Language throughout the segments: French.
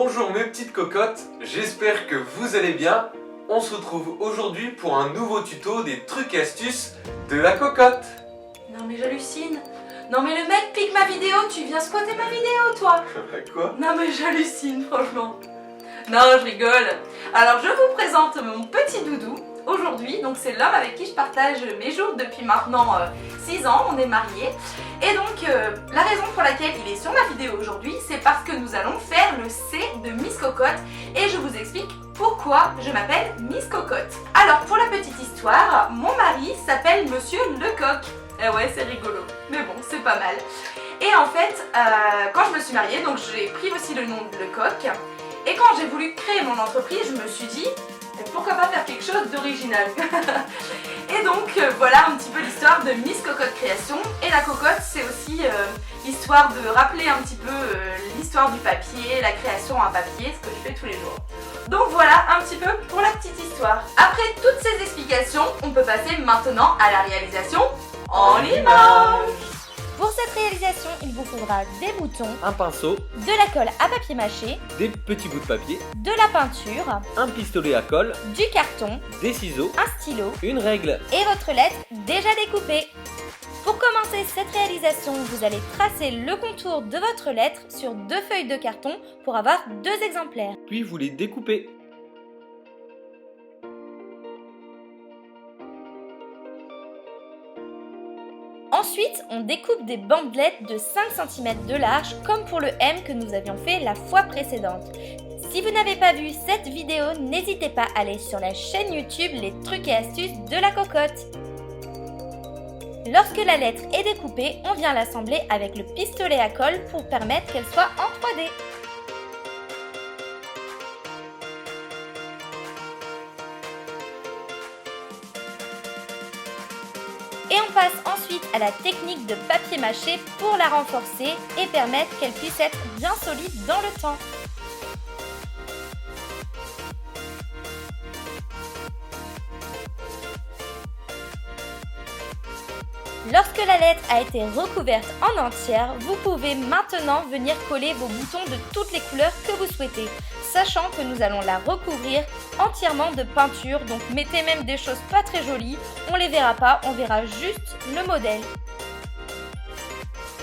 Bonjour mes petites cocottes, j'espère que vous allez bien. On se retrouve aujourd'hui pour un nouveau tuto des trucs et astuces de la cocotte. Non mais j'hallucine. Non mais le mec pique ma vidéo, tu viens squatter ma vidéo toi. Quoi? Non mais j'hallucine franchement. Non je rigole. Alors je vous présente mon petit doudou aujourd'hui. Donc c'est l'homme avec qui je partage mes jours depuis maintenant 6 ans, on est mariés. Et donc la raison pour laquelle il est sur ma vidéo aujourd'hui, c'est parce que nous allons faire le C de Miss Cocotte. Et je vous explique pourquoi je m'appelle Miss Cocotte. Alors pour la petite histoire, mon mari s'appelle Monsieur Lecoq. Eh ouais, c'est rigolo, mais bon, c'est pas mal. Et en fait, quand je me suis mariée, donc j'ai pris aussi le nom de Lecoq. Et quand j'ai voulu créer mon entreprise, je me suis dit, pourquoi pas faire quelque chose d'original. Et donc, voilà un petit peu l'histoire de Miss Cocotte Création. Et la cocotte, c'est aussi l'histoire de rappeler un petit peu l'histoire du papier, la création à papier, ce que je fais tous les jours. Donc voilà un petit peu pour la petite histoire. Après toutes ces explications, on peut passer maintenant à la réalisation en images. Pour cette réalisation, il vous faudra des boutons, un pinceau, de la colle à papier mâché, des petits bouts de papier, de la peinture, un pistolet à colle, du carton, des ciseaux, un stylo une règle. et votre lettre déjà découpée. Pour commencer cette réalisation, vous allez tracer le contour de votre lettre sur 2 feuilles de carton pour avoir 2 exemplaires. Puis vous les découpez. Ensuite, on découpe des bandelettes de 5 cm de large comme pour le M que nous avions fait la fois précédente. Si vous n'avez pas vu cette vidéo, n'hésitez pas à aller sur la chaîne YouTube Les trucs et astuces de la cocotte. Lorsque la lettre est découpée, on vient l'assembler avec le pistolet à colle pour permettre qu'elle soit en 3D. Et on passe ensuite à la technique de papier mâché pour la renforcer et permettre qu'elle puisse être bien solide dans le temps. Lorsque la lettre a été recouverte en entière, vous pouvez maintenant venir coller vos boutons de toutes les couleurs que vous souhaitez, sachant que nous allons la recouvrir entièrement de peinture, donc mettez même des choses pas très jolies, on les verra pas, on verra juste le modèle.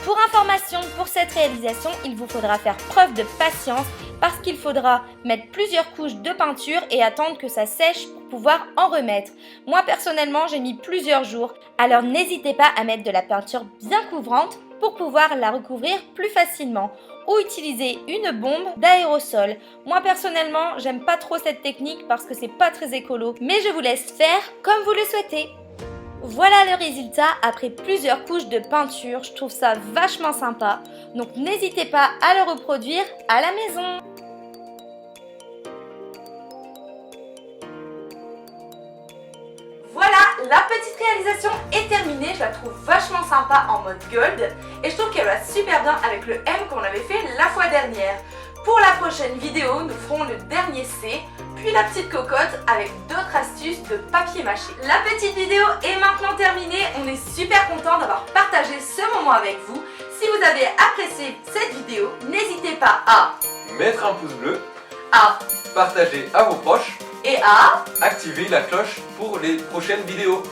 Pour information, pour cette réalisation, il vous faudra faire preuve de patience parce qu'il faudra mettre plusieurs couches de peinture et attendre que ça sèche pour pouvoir en remettre. Moi personnellement, j'ai mis plusieurs jours, alors n'hésitez pas à mettre de la peinture bien couvrante pour pouvoir la recouvrir plus facilement ou utiliser une bombe d'aérosol. Moi personnellement, j'aime pas trop cette technique parce que c'est pas très écolo, mais je vous laisse faire comme vous le souhaitez. Voilà le résultat après plusieurs couches de peinture, je trouve ça vachement sympa, donc n'hésitez pas à le reproduire à la maison. Voilà, la petite réalisation est terminée, je la trouve vachement sympa en mode gold et je trouve qu'elle va super bien avec le M qu'on avait fait la fois dernière. Pour la prochaine vidéo, nous ferons le dernier C, puis la petite cocotte avec d'autres astuces de papier mâché. La petite vidéo est maintenant terminée, on est super content d'avoir partagé ce moment avec vous. Si vous avez apprécié cette vidéo, n'hésitez pas à Mettre un pouce bleu, à partager à vos proches, et à... activer la cloche pour les prochaines vidéos.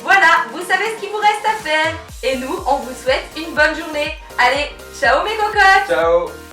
Voilà, vous savez ce qu'il vous reste à faire. Et nous, on vous souhaite une bonne journée. Allez, ciao mes cocottes! Ciao!